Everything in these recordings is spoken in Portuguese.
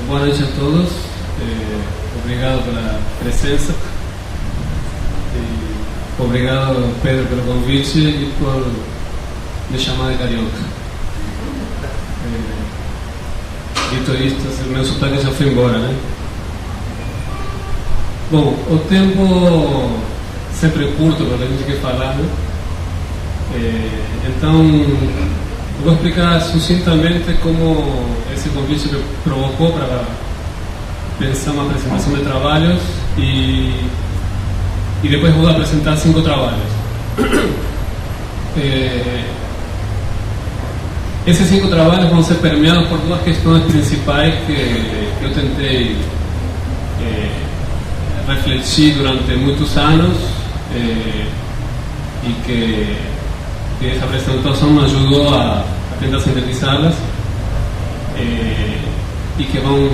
Boa noite a todos. Obrigado pela presença. E obrigado, Pedro, pelo convite e por me chamar de carioca. Dito isto, meu sotaque já foi embora, né? Bom, o tempo sempre é curto para a gente que falar, né? Então, eu vou explicar sucintamente como esse convite me provocou para pensar uma apresentação de trabalhos e depois vou apresentar 5 trabalhos. Esses 5 trabalhos vão ser permeados por 2 questões principais que eu tentei refletir durante muitos anos e que essa apresentação me ajudou a tentar sintetizá-las e que vão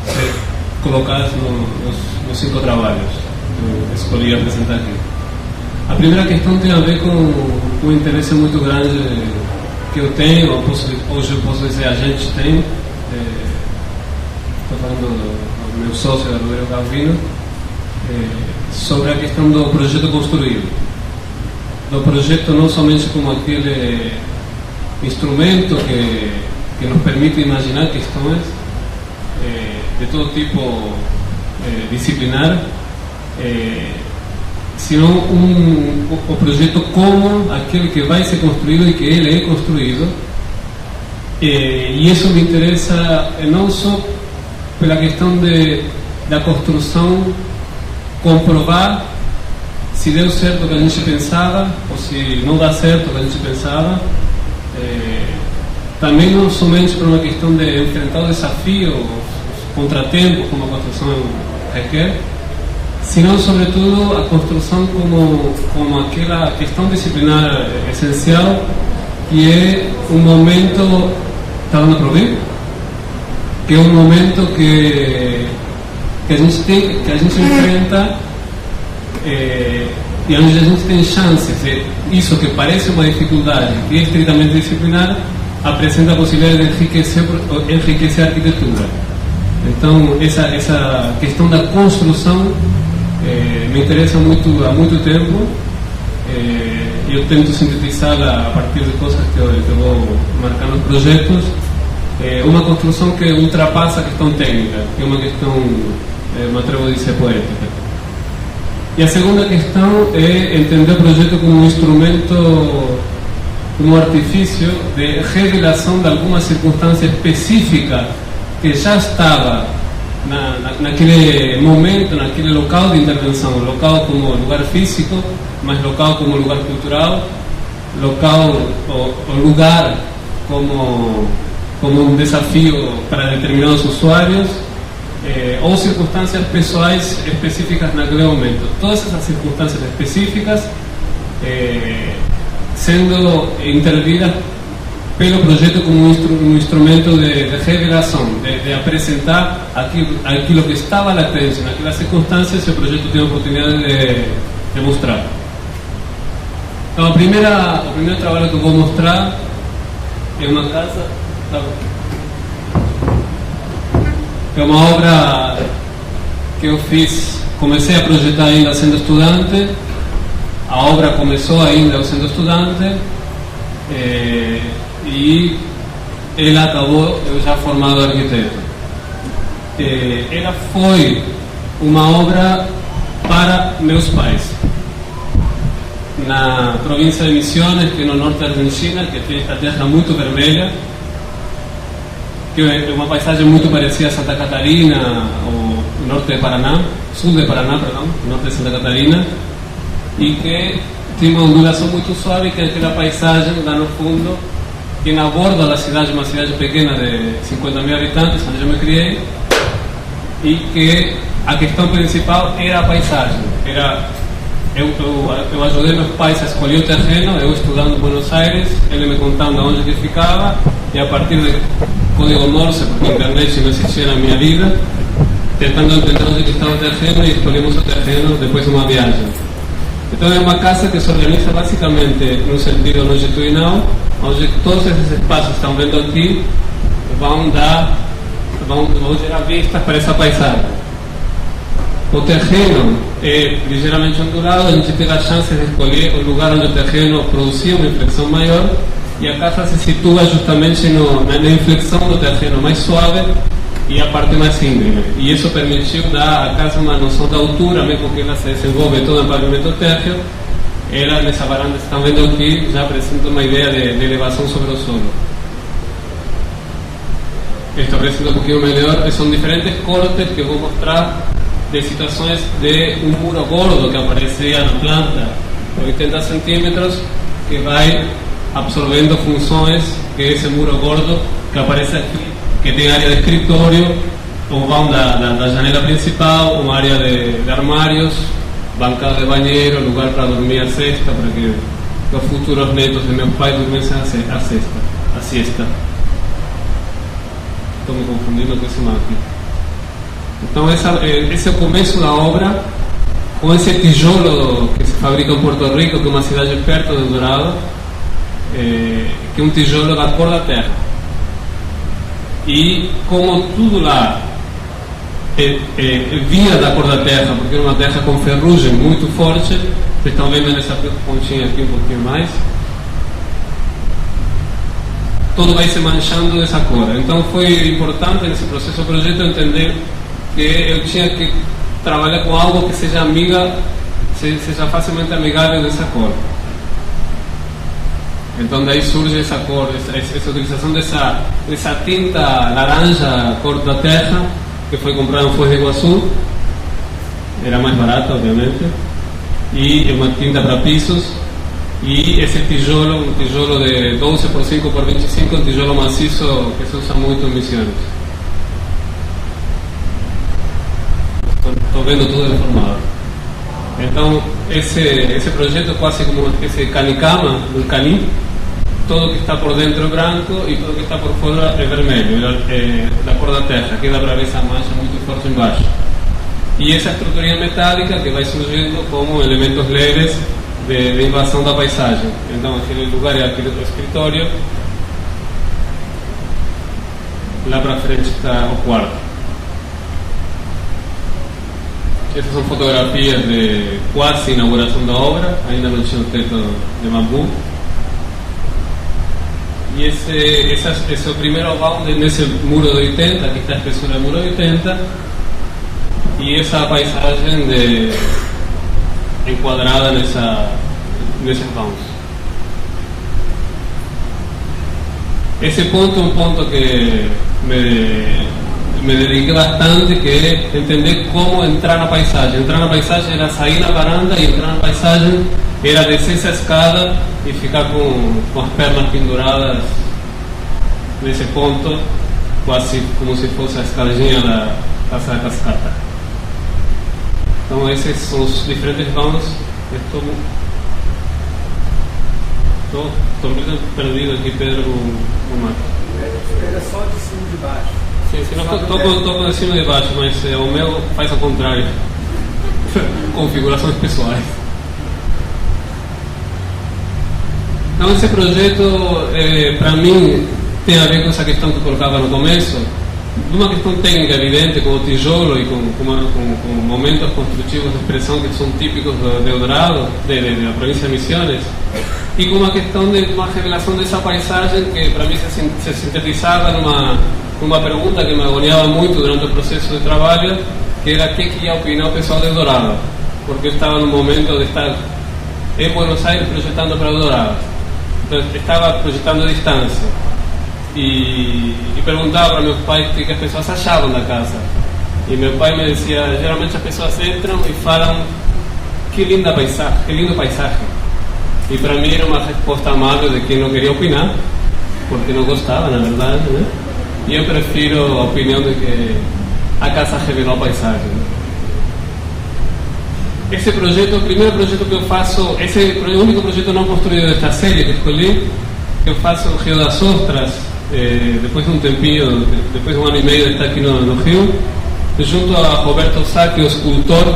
ser colocadas nos 5 trabalhos que eu escolhi apresentar aqui. A primeira questão tem a ver com um interesse muito grande que eu tenho, hoje eu posso dizer a gente tem, estou falando do meu sócio, Rodrigo Calvino, sobre a questão do projeto construído. Do projeto não somente como aquele instrumento que nos permite imaginar questões de todo tipo disciplinar, sino o projeto como aquele que vai ser construído e que ele é construído. E isso me interessa não só pela questão da construção, comprovar se deu certo o que a gente pensava ou se não dá certo o que a gente pensava, também não somente por uma questão de enfrentar o desafio, os contratempos como a construção requer, senão sobretudo a construção como aquela questão disciplinar essencial, que é um momento, está dando para ouvir? Que é um momento que a gente enfrenta e onde a gente tem chances de isso que parece uma dificuldade, que é estritamente disciplinar, apresenta a possibilidade de enriquecer a arquitetura. Então, essa questão da construção me interessa muito há muito tempo, e eu tento sintetizá-la a partir de coisas que eu vou marcar nos projetos. Uma construção que ultrapassa a questão técnica, que é uma questão, me atrevo a dizer, poética. E a segunda questão é entender o projeto como um instrumento, como um artifício de revelação de alguma circunstância específica que já estava naquele momento, naquele local de intervenção, local como lugar físico, mas local como lugar cultural, local ou lugar como um desafio para determinados usuários, ou circunstâncias pessoais específicas naquele momento. Todas essas circunstâncias específicas sendo intervidas pelo projeto como um instrumento de revelação, de apresentar aquilo que estava latente naquelas circunstâncias, e o projeto tem a oportunidade de mostrar. Então, o primeiro trabalho que eu vou mostrar é uma casa. É uma obra que eu comecei a projetar ainda sendo estudante. A obra começou ainda eu sendo estudante, e ela acabou eu já formado arquiteto. Ela foi uma obra para meus pais, na província de Misiones, que é no norte da Argentina, que tem esta terra muito vermelha, que é uma paisagem muito parecida a Santa Catarina, ou norte de Paraná, sul de Paraná, perdão, norte de Santa Catarina, e que tem uma ondulação muito suave, que é aquela paisagem lá no fundo, que na borda da cidade, uma cidade pequena de 50 mil habitantes, onde eu me criei, e que a questão principal era a paisagem. Eu ajudei meus pais a escolher o terreno, eu estudando em Buenos Aires, ele me contando onde que ficava, e a partir de código Morse, porque a internet não existia na minha vida, tentando entender onde que estava o terreno, e escolhemos o terreno depois de uma viagem. Então é uma casa que se organiza basicamente no sentido longitudinal, onde todos esses espaços que estão vendo aqui vão dar vão gerar vistas para essa paisagem. O terreno é ligeiramente ondulado, a gente teve a chance de escolher o lugar onde o terreno produzia uma inflexão maior, e a casa se situa justamente na inflexão do terreno mais suave e a parte mais íngreme. E isso permitiu dar à casa uma noção da altura, mesmo que ela se desenvolve toda em pavimento térreo. Ela, nessa varanda que estão vendo aqui, já apresenta uma ideia de elevação sobre o solo. Estabelecendo um pouquinho melhor, são diferentes cortes que eu vou mostrar de situações de um muro gordo que aparecia na planta, 80 centímetros, que vai absorvendo funções que esse muro gordo que aparece aqui, que tem área de escritório, ou vão da janela principal, uma área de armários, bancada de banheiro, lugar para dormir a cesta, para que os futuros netos de meu pai dormissem a siesta. Estou me confundindo com esse mapa aqui. Então esse é o começo da obra, com esse tijolo que se fabrica em Porto Rico, que é uma cidade perto de Dourado, que é um tijolo da cor da terra. E como tudo lá via da cor da terra, porque era uma terra com ferrugem muito forte, vocês estão vendo nessa pontinha aqui um pouquinho mais, tudo vai se manchando dessa cor. Então foi importante nesse processo do projeto entender que eu tinha que trabalhar com algo que seja seja facilmente amigável dessa cor. Então daí surge essa cor, essa utilização dessa tinta laranja, cor da terra, que foi comprada em Foz do Iguaçu, era mais barata, obviamente, e é uma tinta para pisos, e esse tijolo, um tijolo de 12 por 5 por 25, um tijolo maciço que se usa muito em Missões. Estou vendo tudo deformado. Então esse projeto é quase como uma espécie de canicama, um cani. Todo que está por dentro é branco e todo que está por fora é vermelho, da cor da terra. Aqui dá para ver essa mancha muito forte embaixo. E essa estruturinha metálica que vai surgindo como elementos leves de invasão da paisagem. Então aquele lugar é aquele do escritório. Lá para frente está o quarto. Essas são fotografias de quase inauguração da obra, ainda não tinha o teto de bambu. E esse é o primeiro vão nesse muro de 80, aqui está a espessura do muro de 80, e essa paisagem enquadrada nesses vãos. Esse ponto é um ponto que me dediquei bastante, que é entender como entrar na paisagem. Entrar na paisagem era sair na varanda, e entrar na paisagem era descer essa escada e ficar com as pernas penduradas nesse ponto, quase como se fosse a escadinha da Casa da Cascata. Então esses são os diferentes vãos. Estou meio perdido aqui, Pedro, com o mato. Era só de cima e de baixo. Sim, não estou de cima e de baixo, mas o meu faz ao contrário. Configurações pessoais. Então esse projeto, para mim, tem a ver com essa questão que eu colocava no começo, de uma questão técnica evidente, com o tijolo e com momentos construtivos de expressão que são típicos de Eldorado, da província de Misiones, e com uma questão de uma revelação dessa paisagem que para mim se sintetizava numa pergunta que me agoniava muito durante o processo de trabalho, que era o que ia opinar o pessoal de Eldorado, porque eu estava no momento de estar em Buenos Aires projetando para Eldorado. Então, estava projetando a distância e perguntava para meus pais o que as pessoas achavam da casa. E meu pai me dizia: geralmente as pessoas entram e falam que linda paisagem, que lindo paisagem. E para mim era uma resposta amável de quem não queria opinar, porque não gostava, na verdade, né? E eu prefiro a opinião de que a casa revelou a paisagem. Esse projeto, o primeiro projeto que eu faço, esse é o único projeto não construído desta série que escolhi, que eu faço no Rio das Ostras, depois de um tempinho, depois de 1 ano e meio de estar aqui no Rio, junto a Roberto Sacchi, o escultor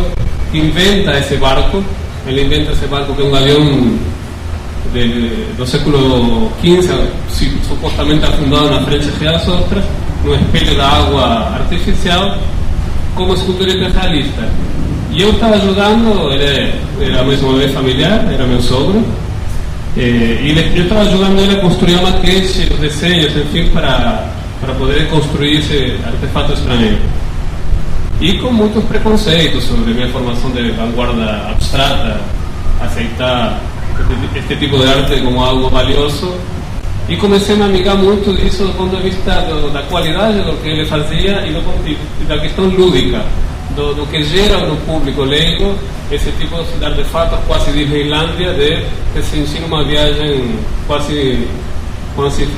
que inventa esse barco. Ele inventa esse barco que é um galeão do século XV, supostamente afundado na frente de Rio das Ostras, espelho da água artificial como escultura hiperrealista. E eu estava ajudando, ele era mais uma vez familiar, era meu sogro, e eu estava ajudando ele a construir a maquete, os desenhos, enfim, para poder construir esse artefato estranho. E com muitos preconceitos sobre minha formação de vanguarda abstrata, aceitar este tipo de arte como algo valioso, e comecei a me amigar muito disso do ponto de vista da qualidade do que ele fazia e da questão lúdica, do que gera no público leigo esse tipo de artefatos quase Disneylândia, de que se ensina uma viagem quase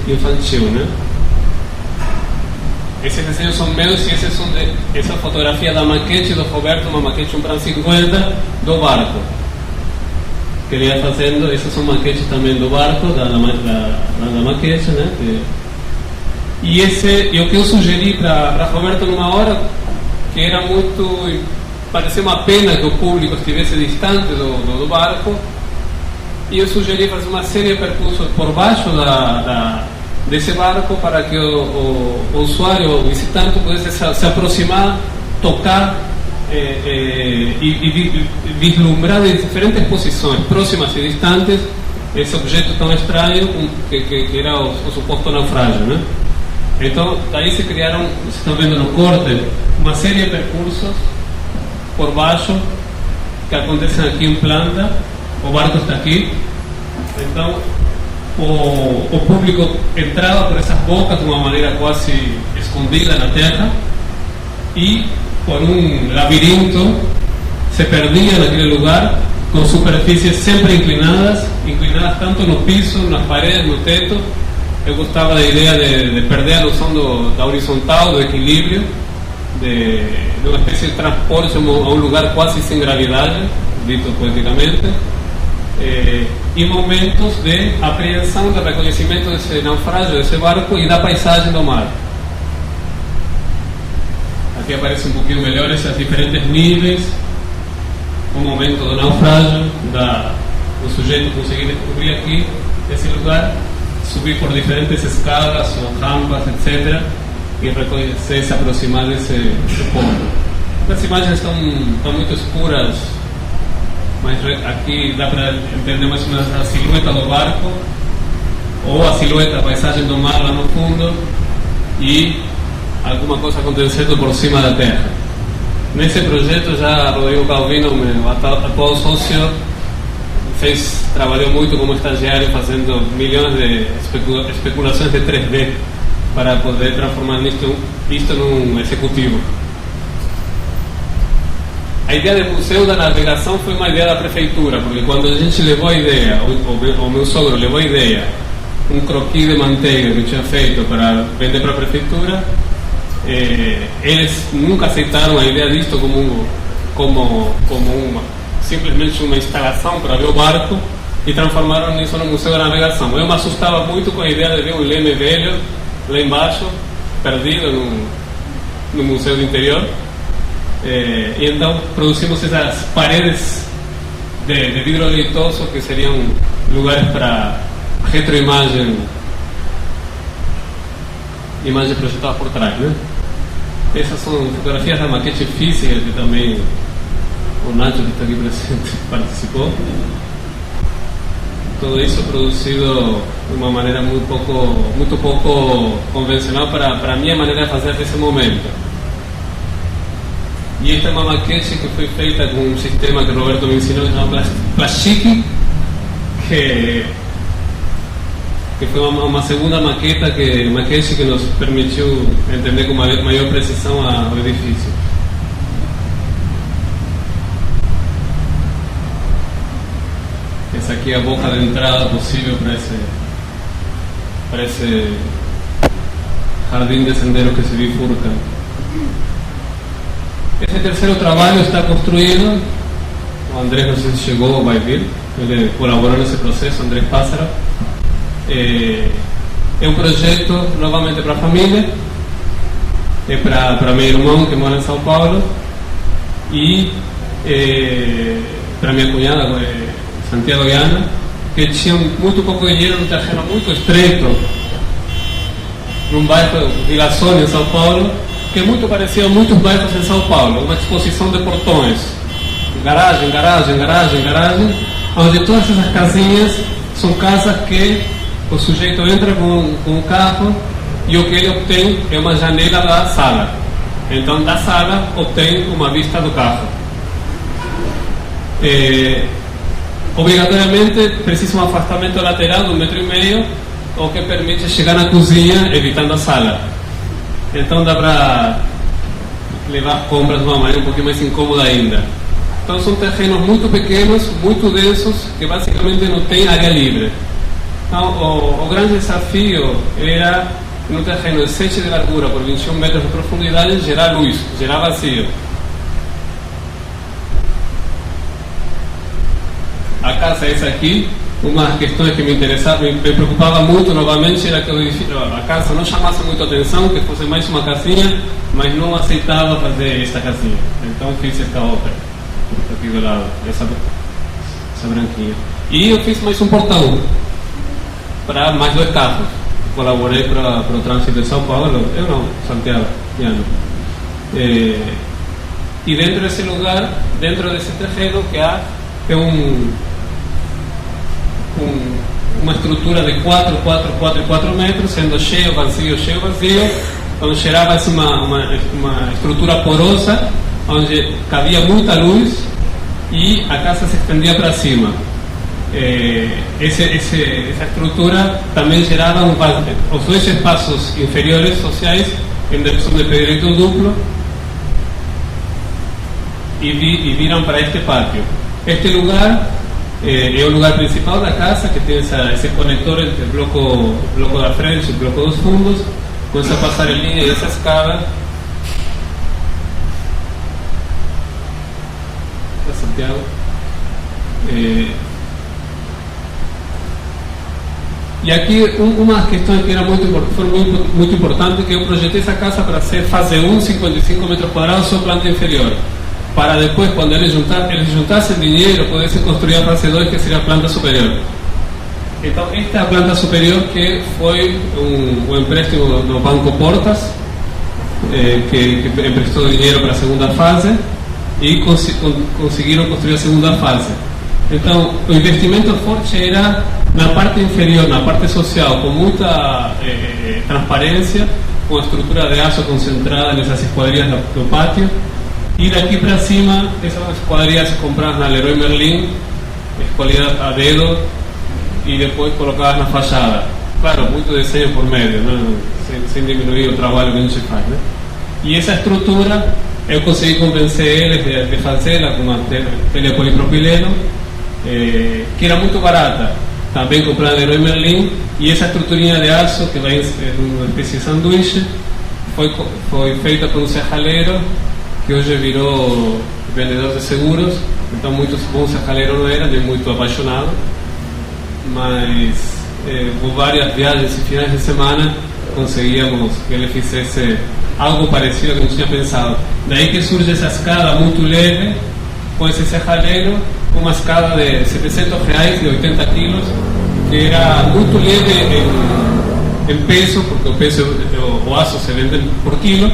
infantil, né? Esses desenhos são meus e esses são essa fotografia da maquete do Roberto, uma maquete 1:50 do barco que ele ia fazendo. Essas são maquetes também do barco, da maquete, né? E o que eu sugeri para Roberto numa hora, que era muito, parecia uma pena que o público estivesse distante do barco, e eu sugeri fazer uma série de percursos por baixo desse barco para que o usuário, o visitante, pudesse se aproximar, tocar e vislumbrar de diferentes posições, próximas e distantes, esse objeto tão estranho que era o suposto naufrágio, né? Então, daí se criaram, vocês estão vendo no corte, uma série de percursos por baixo que acontecem aqui em planta. O barco está aqui, então o público entrava por essas bocas de uma maneira quase escondida na terra e por um labirinto se perdia naquele lugar, com superfícies sempre inclinadas tanto no piso, nas paredes, no teto. Eu gostava da ideia de perder a noção da horizontal, do equilíbrio, de uma espécie de transporte a um lugar quase sem gravidade, dito poeticamente, e momentos de apreensão, de reconhecimento desse naufrágio, desse barco e da paisagem do mar. Aqui aparece um pouquinho melhor esses diferentes níveis, o momento do naufrágio, do sujeito conseguir descobrir aqui esse lugar, subir por diferentes escadas ou rampas, etc., e reconhecer, se aproximar desse ponto. As imagens estão muito escuras, mas aqui dá para entender mais ou menos a silhueta do barco, ou a silhueta, a paisagem do mar lá no fundo, e alguma coisa acontecendo por cima da terra. Nesse projeto já Rodrigo Calvino, meu atual sócio, trabalhou muito como estagiário fazendo milhões de especulações de 3D para poder transformar isto num executivo. A ideia do Museu da Navegação foi uma ideia da prefeitura, porque quando a gente levou a ideia, o meu sogro levou a ideia, um croquis de manteiga que eu tinha feito para vender para a prefeitura, eles nunca aceitaram a ideia disto como simplesmente uma instalação para ver o barco, e transformaram isso no Museu da Navegação. Eu me assustava muito com a ideia de ver um leme velho lá embaixo, perdido no Museu do Interior, e então produzimos essas paredes de vidro leitoso, que seriam lugares para retroimagem, imagem projetada por trás, né? Essas são fotografias da maquete física, que também o Nacho, que está aqui presente, participou. Todo isso produzido de uma maneira muito pouco convencional para a minha maneira de fazer nesse momento. E esta é uma maquete que foi feita com um sistema que o Roberto me ensinou, chamado Plastique, que foi uma segunda maquete que nos permitiu entender com maior precisão o edifício. Essa aqui é a boca de entrada possível para esse jardim de senderos que se bifurca. Esse terceiro trabalho está construído. O Andrés, não sei se chegou ou vai vir, ele colaborou nesse processo, Andrés Pássaro. É um projeto novamente para a família, é para meu irmão que mora em São Paulo, e para minha cunhada, Santiago e Ana, que tinham muito pouco dinheiro, um terreno muito estreito num bairro Vila Sônia, em São Paulo, que é muito parecido a muitos bairros em São Paulo, uma exposição de portões, garagem, onde todas essas casinhas são casas que o sujeito entra com o carro e o que ele obtém é uma janela da sala. Então, da sala obtém uma vista do carro. Obrigatoriamente precisa um afastamento lateral de 1,5 m, o que permite chegar na cozinha evitando a sala. Então dá para levar compras de uma maneira um pouquinho mais incômoda ainda. Então são terrenos muito pequenos, muito densos, que basicamente não tem área livre. Então o grande desafio era, num terreno de 7 de largura por 21 metros de profundidade, gerar luz, gerar vazio. A casa é essa aqui. Uma questão que me interessava, me preocupava muito novamente, era que a casa não chamasse muito atenção, que fosse mais uma casinha, mas não aceitava fazer esta casinha. Então fiz esta outra, aqui do lado, essa branquinha. E eu fiz mais um portão, para mais 2 carros. Colaborei para o trânsito de São Paulo, eu não, Santiago, Piano. E dentro desse lugar, dentro desse terreno que há, é uma estrutura de 4 metros, sendo cheio, vazio. Então gerava-se uma estrutura porosa, onde cabia muita luz e a casa se estendia para cima. Essa estrutura também gerava os 2 espaços inferiores sociais em direção de pedreiro duplo e viram para este pátio. Este lugar é o lugar principal da casa, que tem esse conector entre o bloco da frente e o bloco dos fundos, com essa passarelinha e essa escada. Para Santiago. E aqui uma questão que foi muito importante, que eu projetei essa casa para ser fase 1, 55 metros quadrados, só planta inferior, para depois, quando eles juntassem dinheiro, pudessem construir a fase 2, que seria a planta superior. Então, esta é a planta superior, que foi um empréstimo do Banco Portas, que emprestou dinheiro para a segunda fase, e conseguiram construir a segunda fase. Então, o investimento forte era na parte inferior, na parte social, com muita transparência, com a estrutura de aço concentrada nessas esquadrias do pátio. E daqui para cima, essas esquadrias compradas na Leroy Merlin, escolhidas a dedo e depois colocadas na fachada. Claro, muito desenho por meio, né? sem diminuir o trabalho que a gente faz. Né? E essa estrutura, eu consegui convencer eles de fazê-la com uma telha polipropileno, que era muito barata. Também comprada na Leroy Merlin, e essa estruturinha de aço, que vai em uma espécie de sanduíche, foi feita por um serralheiro, que hoje virou vendedor de seguros. Então muito bom serralheiro não era, nem muito apaixonado, mas por várias viagens e finais de semana conseguíamos que ele fizesse algo parecido ao que a gente tinha pensado. Daí que surge essa escada muito leve, com esse serralheiro, com uma escada de R$700, de 80 quilos, que era muito leve em peso, porque o aço se vende por quilo.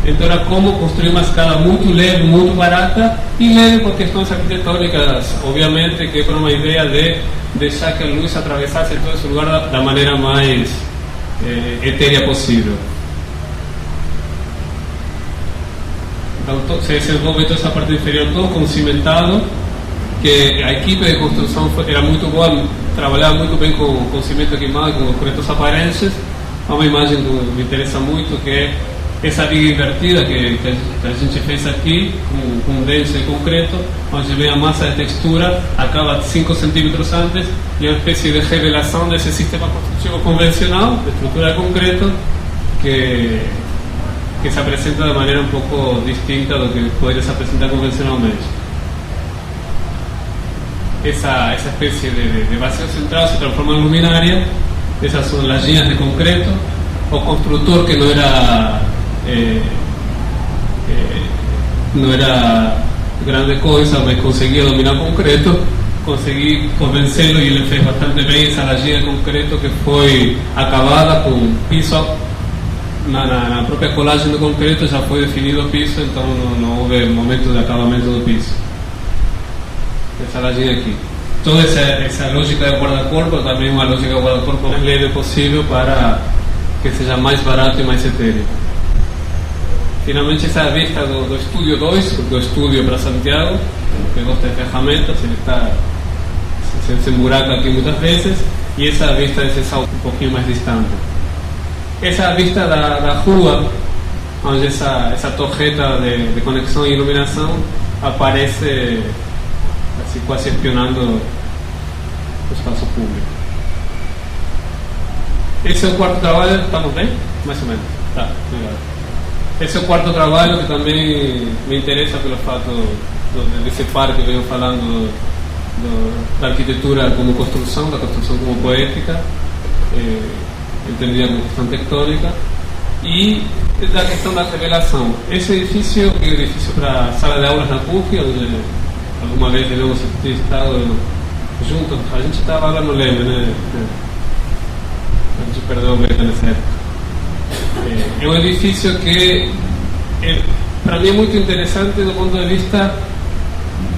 Então era como construir uma escada muito leve, muito barata, e leve por questões arquitetônicas, obviamente, que por uma ideia de deixar que a luz atravessasse todo esse lugar da maneira mais etérea possível. Então se desenvolve toda essa parte inferior todo com cimentado, que a equipe de construção era muito boa, trabalhava muito bem com cimento queimado, com concretos aparentes. Há uma imagem que me interessa muito, que é essa viga invertida que a gente fez aqui, com dentes de concreto, onde vem a massa de textura, acaba 5 centímetros antes, e é uma espécie de revelação desse sistema construtivo convencional, de estrutura de concreto, que se apresenta de maneira um pouco distinta do que poderia se apresentar convencionalmente. Essa espécie de vazio central se transforma em luminária. Essas são lajinhas de concreto. O construtor, que não era grande coisa, mas conseguia dominar o concreto, consegui convencê-lo, e ele fez bastante bem essa lajinha de concreto, que foi acabada com piso na própria colagem do concreto já foi definido o piso, então não houve momento de acabamento do piso. Essa lajinha aqui. Toda essa lógica de guarda-corpo também é uma lógica de guarda-corpo mais leve possível para que seja mais barato e mais etéreo. Finalmente, essa vista do estúdio 2, porque o estúdio para Santiago, que gosta de ferramentas, ele está se emburaca aqui muitas vezes, e essa vista é essa um pouquinho mais distante. Essa vista da rua, onde essa torreta de conexão e iluminação aparece assim, quase espionando o espaço público. Esse é o quarto trabalho, estamos bem? Mais ou menos. Tá, obrigado. Esse é o quarto trabalho que também me interessa pelo fato desse par que venho falando da arquitetura como construção, da construção como poética, entendida como questão tectônica, e da questão da revelação. Esse edifício é um edifício para sala de aulas na PUC, onde alguma vez devemos ter estado juntos. A gente estava lá no Leme, né? A gente perdeu o Beto nessa época. É um edifício que, para mim, é muito interessante do ponto de vista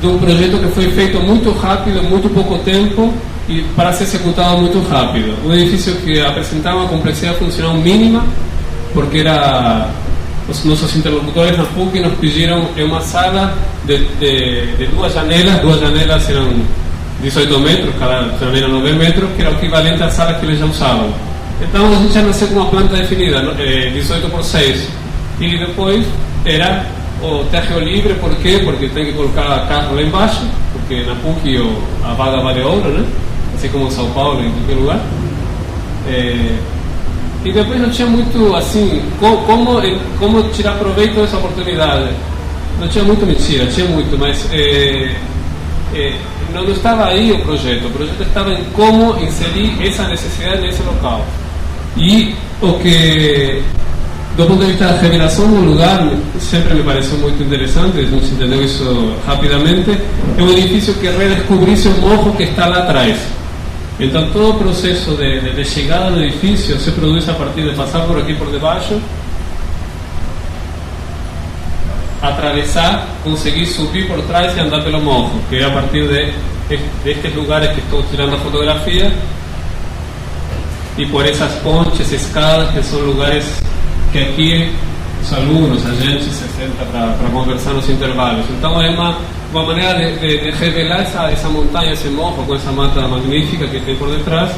de um projeto que foi feito muito rápido, muito pouco tempo, e para ser executado muito rápido. Um edifício que apresentava uma complexidade funcional mínima, porque os nossos interlocutores na PUC nos pediram uma sala de duas janelas eram 18 metros, cada janela 9 metros, que era o equivalente à sala que eles já usavam. Então a gente já nasceu com uma planta definida, 18 por 6, e depois era o térreo livre. Por quê? Porque tem que colocar carro lá embaixo, porque na PUC a vaga vale ouro, né? Assim como em São Paulo, em qualquer lugar. E depois não tinha muito, assim, como tirar proveito dessa oportunidade. Não tinha muito, mentira, tinha muito, mas não estava aí o projeto estava em como inserir essa necessidade nesse local. E o que, do ponto de vista da revelação do lugar, sempre me pareceu muito interessante, a gente entendeu isso rapidamente, é um edifício que redescobrisse o morro que está lá atrás. Então todo o processo de chegada no edifício se produz a partir de passar por aqui por debaixo, atravessar, conseguir subir por trás e andar pelo morro, que é a partir destes lugares que estou tirando a fotografia, e por essas pontes, escadas, que são lugares que aqui os alunos, a gente se senta para conversar nos intervalos. Então é uma maneira de revelar essa montanha, esse morro, com essa mata magnífica que tem por detrás,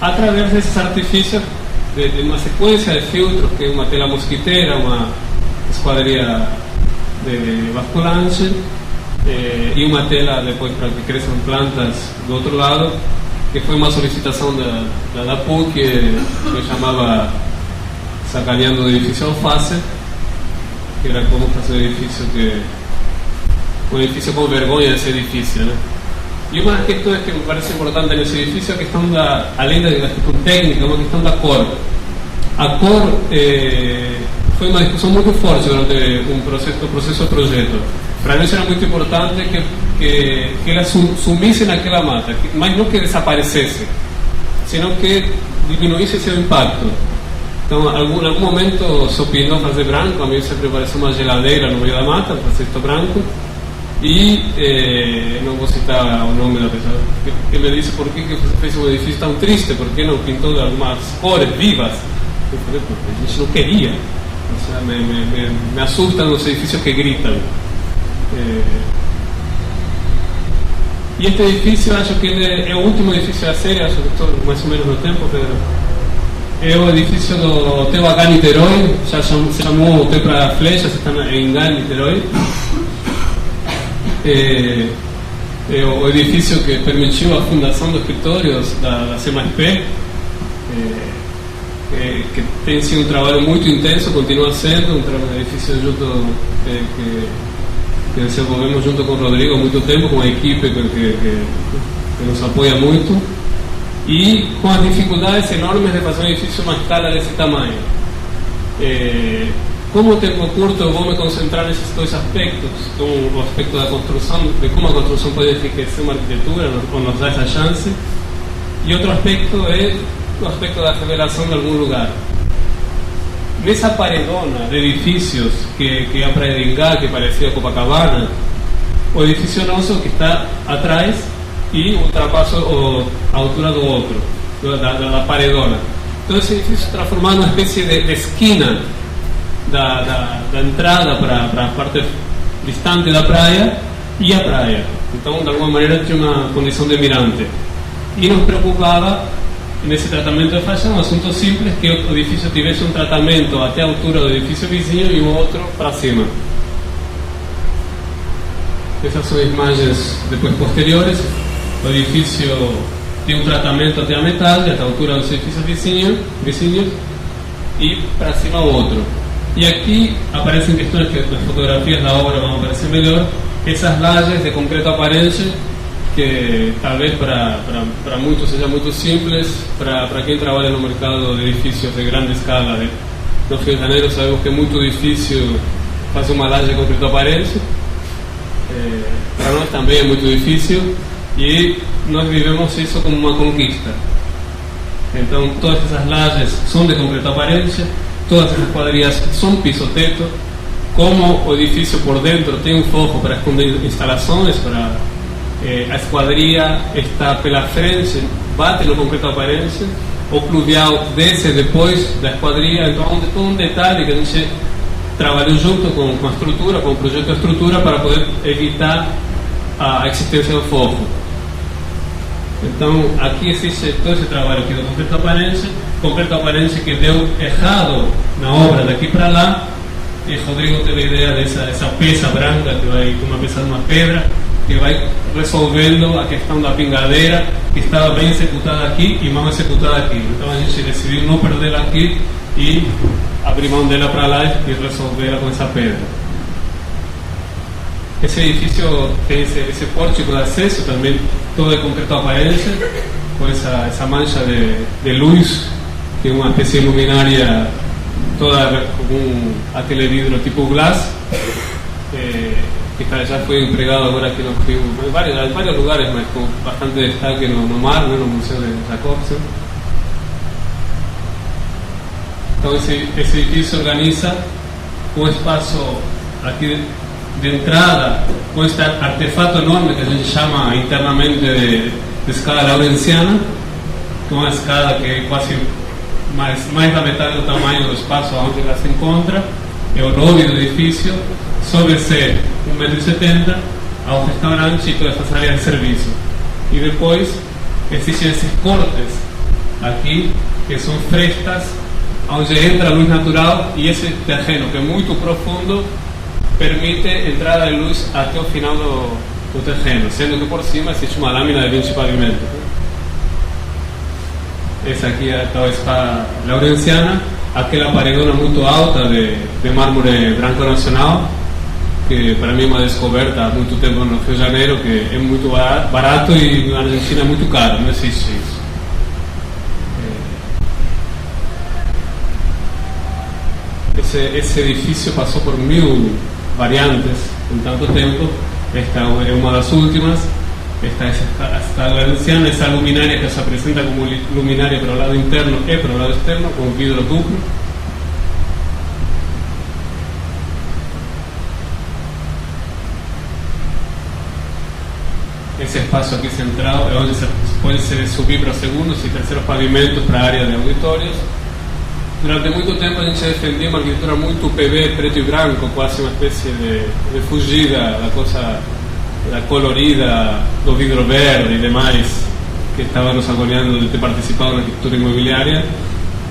através desses artifícios de uma sequência de filtros, que é uma tela mosquiteira, uma esquadrilha de basculante, e uma tela depois para que cresçam plantas do outro lado, que foi uma solicitação da PUC, que chamava Sacaneando o Edifício Alface, que era como fazer um edifício com vergonha desse edifício, né? E uma das questões que me parece importante nesse edifício é a questão além da questão técnica, uma questão da cor. A cor foi uma discussão muito forte durante o processo do projeto. Para nós era muito importante que ela sumisse naquela mata, mas não que desaparecesse, senão que diminuísse seu impacto. Então, em algum momento se opinou fazer branco, a mim sempre pareceu uma geladeira no meio da mata, fazer isto branco. E não vou citar o nome da pessoa que me disse por que você fez um edifício tão triste, por que não pintou de algumas cores vivas. Eu falei, porque a gente não queria. O sea, me assustam os edifícios que gritam. E este edifício, acho que ele é o último edifício da série, acho que estou mais ou menos no tempo, Pedro. É o edifício do TUH Niterói, já se chamou o T para Flechas, está em GAN Niterói. É o edifício que permitiu a fundação dos escritórios da CMASP, que tem sido um trabalho muito intenso, continua sendo um edifício junto que desenvolvemos junto com o Rodrigo há muito tempo, com a equipe que nos apoia muito, e com as dificuldades enormes de fazer um edifício uma escala desse tamanho. Como o tempo curto, eu vou me concentrar nesses dois aspectos, o aspecto da construção, de como a construção pode enriquecer uma arquitetura, ou nos dá essa chance, e outro aspecto é o aspecto da revelação de algum lugar. nessa paredona de edifícios que é a Praia de Ingá, que parecia Copacabana, o edifício nosso que está atrás e ultrapassa a altura do outro, da paredona. Então esse edifício se transformou numa espécie de esquina da entrada para a parte distante da praia e a praia. Então, de alguma maneira, tinha uma condição de mirante. E nos preocupava, nesse tratamento de faixa, um assunto simples, que o edifício tivesse um tratamento até a altura do edifício vizinho e o outro para cima. Essas são imagens depois posteriores. O edifício tem um tratamento até a metade, até a altura dos edifícios vizinhos e para cima o outro. E aqui aparecem questões que nas fotografias da obra vão aparecer melhor, essas lajes de concreto aparente, que talvez para muitos seja muito simples, para quem trabalha no mercado de edifícios de grande escala no Rio de Janeiro, sabemos que é muito difícil fazer uma laje de concreto aparente. Para nós também é muito difícil e nós vivemos isso como uma conquista. Então todas essas lajes são de concreto aparente, todas as quadrilhas são piso-teto. Como o edifício por dentro tem um forro para esconder instalações, a esquadria está pela frente, bate no concreto aparente, o pluvial desce depois da esquadria. Então há todo um detalhe que a gente trabalhou junto com a estrutura, com o projeto de estrutura, para poder evitar a existência do forro. Então aqui existe todo esse trabalho aqui do concreto aparente que deu errado na obra daqui para lá. E Rodrigo teve a ideia dessa peça branca, que vai com uma peça de uma pedra, que vai resolvendo a questão da pingadeira, que estava bem executada aqui e mal executada aqui. Então a gente decidiu não perdê-la aqui e abrir mão dela para lá e resolvê-la com essa pedra. Esse edifício tem esse pórtico de acesso também, todo de concreto aparente, com essa mancha de luz, que é uma espécie de luminária toda com aquele vidro tipo glass, que já foi empregado agora aqui no Rio, em vários lugares, mas com bastante destaque no mar, no Museu de Jacobsen. Então esse edifício organiza um espaço aqui de entrada, com este artefato enorme que a gente chama internamente de escada laurenciana, que é uma escada que é quase mais da metade do tamanho do espaço onde ela se encontra, é o lobby do edifício, sobe ser 1,70 m ao restaurante e todas essas áreas de serviço. E depois existem esses cortes aqui, que são frestas, onde entra a luz natural, e esse terreno, que é muito profundo, permite entrada de luz até o final do terreno, sendo que por cima existe uma lâmina de 20 pavimentos. Essa aqui é a escada laurenciana, aquela paredona muito alta de mármore branco nacional, que para mim é uma descoberta há muito tempo no Rio de Janeiro, que é muito barato e na Argentina é muito caro, não existe isso. Esse edifício passou por 1000 variantes em tanto tempo. Esta é uma das últimas. Esta é a escada laurenciana, essa luminária que se apresenta como luminária para o lado interno e para o lado externo, com vidro duplo. Esse espaço aqui central é onde pode se subir para os segundos e terceiros pavimentos para a área de auditórios. Durante muito tempo a gente defendia uma arquitetura muito PV, preto e branco, quase uma espécie de fugida da coisa da colorida, do vidro verde e demais, que estava nos agoniando de ter participado na arquitetura imobiliária,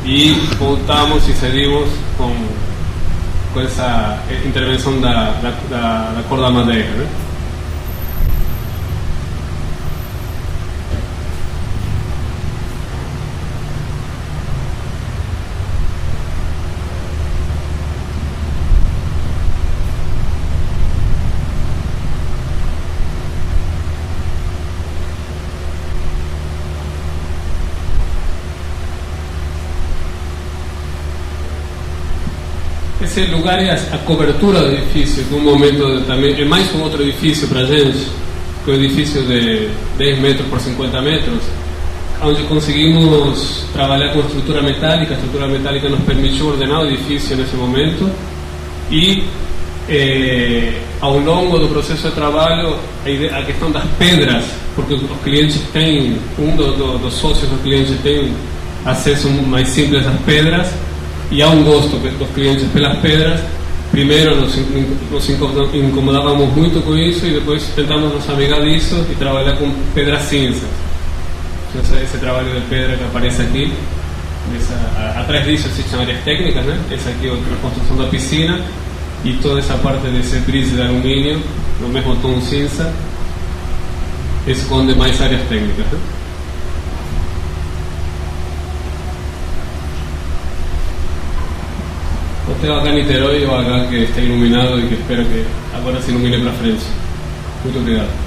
e voltamos e cedimos com essa intervenção da cor da madeira, né? Esse lugar é a cobertura do edifício, que um momento também é mais um outro edifício para a gente, que é um edifício de 10 metros por 50 metros, onde conseguimos trabalhar com estrutura metálica. A estrutura metálica nos permitiu ordenar o edifício nesse momento e ao longo do processo de trabalho a questão das pedras, porque os clientes têm, dos sócios dos clientes tem acesso mais simples às pedras e há gosto dos clientes pelas pedras. Primeiro nos incomodávamos muito com isso e depois tentamos nos amigar disso e trabalhar com pedras cinzas. Esse trabalho de pedra que aparece aqui, atrás disso existem áreas técnicas, né? Essa aqui é a construção da piscina e toda essa parte desse brise de alumínio no mesmo tom cinza esconde mais áreas técnicas, né? Hotel acá em Niterói, o H que está iluminado e que espero que agora se ilumine para frente. Muito obrigado.